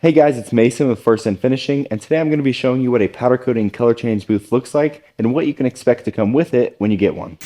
Hey guys, it's Mason with First and Finishing, and today I'm going to be showing you what a powder coating color change booth looks like and what you can expect to come with it when you get one.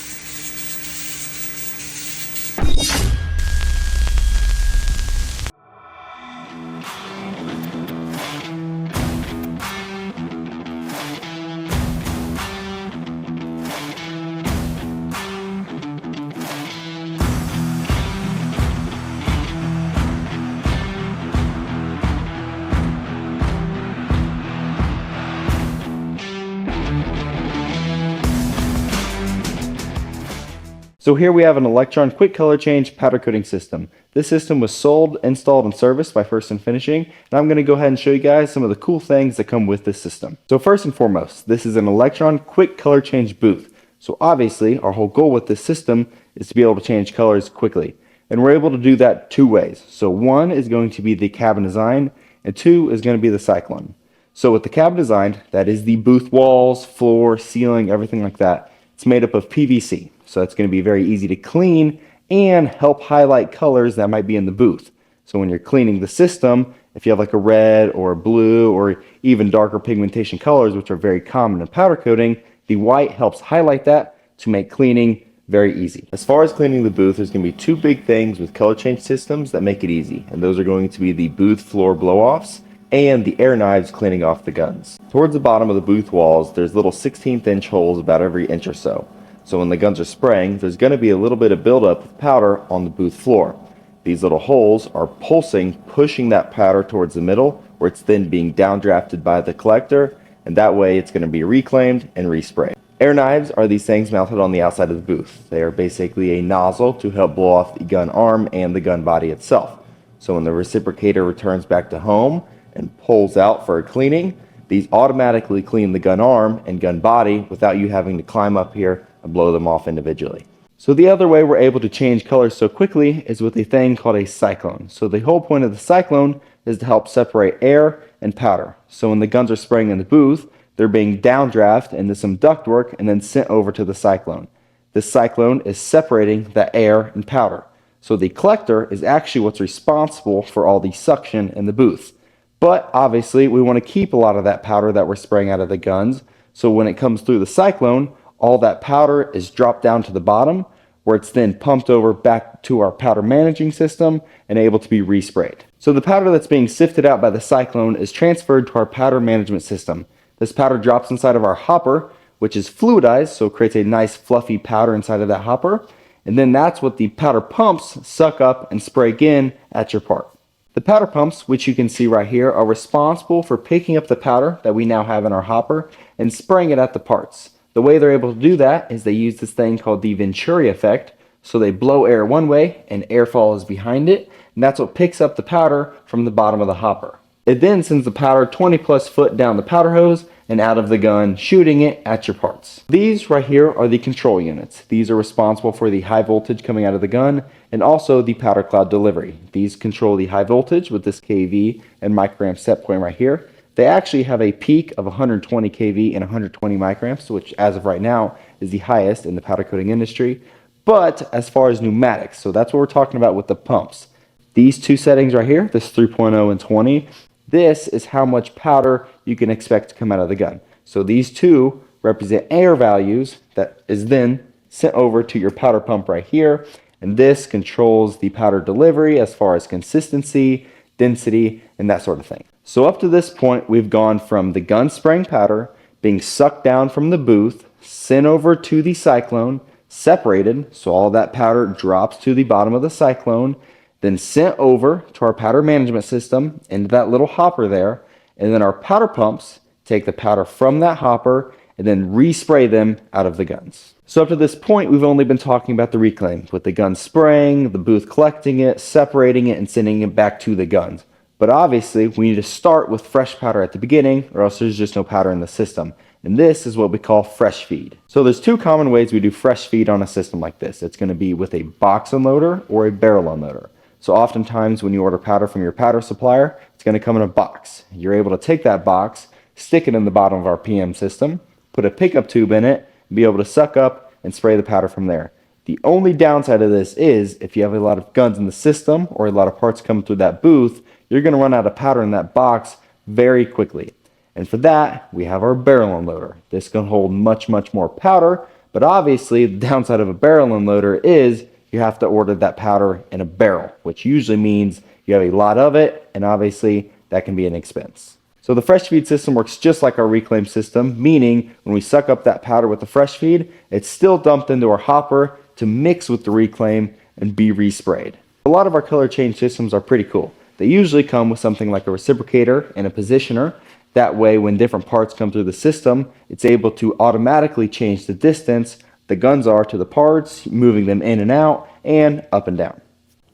So here we have an Electron quick color change powder coating system. This system was sold, installed, and serviced by First and Finishing, and I'm going to go ahead and show you guys some of the cool things that come with this system. So first and foremost, this is an Electron quick color change booth. So obviously, our whole goal with this system is to be able to change colors quickly. And we're able to do that two ways. So one is going to be the cabin design, and two is going to be the Cyclone. So with the cabin design, that is the booth walls, floor, ceiling, everything like that. It's made up of PVC. So it's going to be very easy to clean and help highlight colors that might be in the booth. So when you're cleaning the system, if you have like a red or a blue or even darker pigmentation colors, which are very common in powder coating, the white helps highlight that to make cleaning very easy. As far as cleaning the booth, there's going to be two big things with color change systems that make it easy. And those are going to be the booth floor blow-offs and the air knives cleaning off the guns. Towards the bottom of the booth walls, there's little 16th inch holes about every inch or so. So when the guns are spraying, there's going to be a little bit of buildup of powder on the booth floor. These little holes are pulsing, pushing that powder towards the middle, where it's then being downdrafted by the collector, and that way it's going to be reclaimed and resprayed. Air knives are these things mounted on the outside of the booth. They are basically a nozzle to help blow off the gun arm and the gun body itself. So when the reciprocator returns back to home and pulls out for a cleaning, these automatically clean the gun arm and gun body without you having to climb up here and blow them off individually. So the other way we're able to change colors so quickly is with a thing called a cyclone. So the whole point of the cyclone is to help separate air and powder. So when the guns are spraying in the booth, they're being downdrafted into some ductwork and then sent over to the cyclone. This cyclone is separating the air and powder. So the collector is actually what's responsible for all the suction in the booth. But obviously we want to keep a lot of that powder that we're spraying out of the guns. So when it comes through the cyclone, all that powder is dropped down to the bottom, where it's then pumped over back to our powder managing system and able to be resprayed. So the powder that's being sifted out by the cyclone is transferred to our powder management system. This powder drops inside of our hopper, which is fluidized, so it creates a nice fluffy powder inside of that hopper. And then that's what the powder pumps suck up and spray again at your part. The powder pumps, which you can see right here, are responsible for picking up the powder that we now have in our hopper and spraying it at the parts. The way they're able to do that is they use this thing called the Venturi effect. So they blow air one way and air follows behind it, and that's what picks up the powder from the bottom of the hopper. It then sends the powder 20 plus foot down the powder hose and out of the gun, shooting it at your parts. These right here are the control units. These are responsible for the high voltage coming out of the gun and also the powder cloud delivery. These control the high voltage with this kV and microamp set point right here. They actually have a peak of 120 kV and 120 microamps, which as of right now is the highest in the powder coating industry. But as far as pneumatics, so that's what we're talking about with the pumps. These two settings right here, this 3.0 and 20, this is how much powder you can expect to come out of the gun. So these two represent air values that is then sent over to your powder pump right here. And this controls the powder delivery as far as consistency, density, and that sort of thing. So up to this point, we've gone from the gun spraying powder being sucked down from the booth, sent over to the cyclone, separated, so all that powder drops to the bottom of the cyclone, then sent over to our powder management system into that little hopper there, and then our powder pumps take the powder from that hopper and then respray them out of the guns. So up to this point, we've only been talking about the reclaim, with the gun spraying, the booth collecting it, separating it, and sending it back to the guns. But obviously, we need to start with fresh powder at the beginning, or else there's just no powder in the system. And this is what we call fresh feed. So there's two common ways we do fresh feed on a system like this. It's going to be with a box unloader or a barrel unloader. So oftentimes when you order powder from your powder supplier, it's going to come in a box. You're able to take that box, stick it in the bottom of our PM system, put a pickup tube in it, and be able to suck up and spray the powder from there. The only downside of this is if you have a lot of guns in the system or a lot of parts coming through that booth, you're going to run out of powder in that box very quickly. And for that, we have our barrel unloader. This can hold much more powder, but obviously the downside of a barrel unloader is you have to order that powder in a barrel, which usually means you have a lot of it, and obviously that can be an expense. So the fresh feed system works just like our reclaim system, meaning when we suck up that powder with the fresh feed, it's still dumped into our hopper to mix with the reclaim and be resprayed. A lot of our color change systems are pretty cool. They usually come with something like a reciprocator and a positioner. That way, when different parts come through the system, it's able to automatically change the distance the guns are to the parts, moving them in and out and up and down.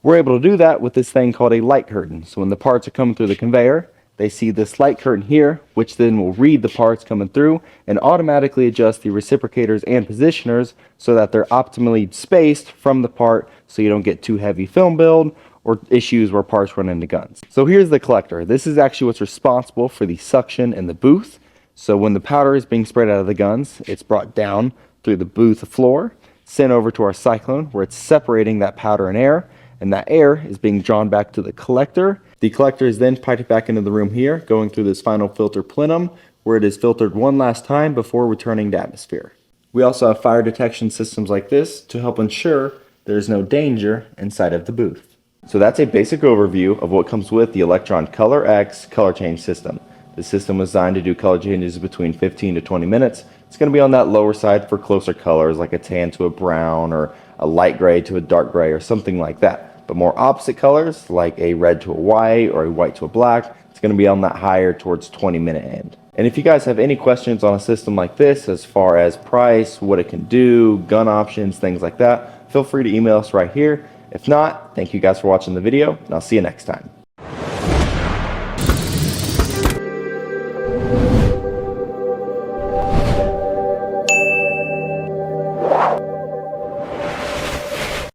We're able to do that with this thing called a light curtain. So when the parts are coming through the conveyor, they see this light curtain here, which then will read the parts coming through and automatically adjust the reciprocators and positioners so that they're optimally spaced from the part so you don't get too heavy film build or issues where parts run into guns. So here's the collector. This is actually what's responsible for the suction in the booth. So when the powder is being sprayed out of the guns, it's brought down through the booth floor, sent over to our Cyclone where it's separating that powder and air, and that air is being drawn back to the collector. The collector is then piped back into the room here, going through this final filter plenum, where it is filtered one last time before returning to atmosphere. We also have fire detection systems like this to help ensure there's no danger inside of the booth. So that's a basic overview of what comes with the Electron Color X color change system. The system was designed to do color changes between 15 to 20 minutes. It's going to be on that lower side for closer colors like a tan to a brown or a light gray to a dark gray or something like that. But more opposite colors like a red to a white or a white to a black, it's going to be on that higher towards 20-minute end. And if you guys have any questions on a system like this as far as price, what it can do, gun options, things like that, feel free to email us right here. If not, thank you guys for watching the video, and I'll see you next time.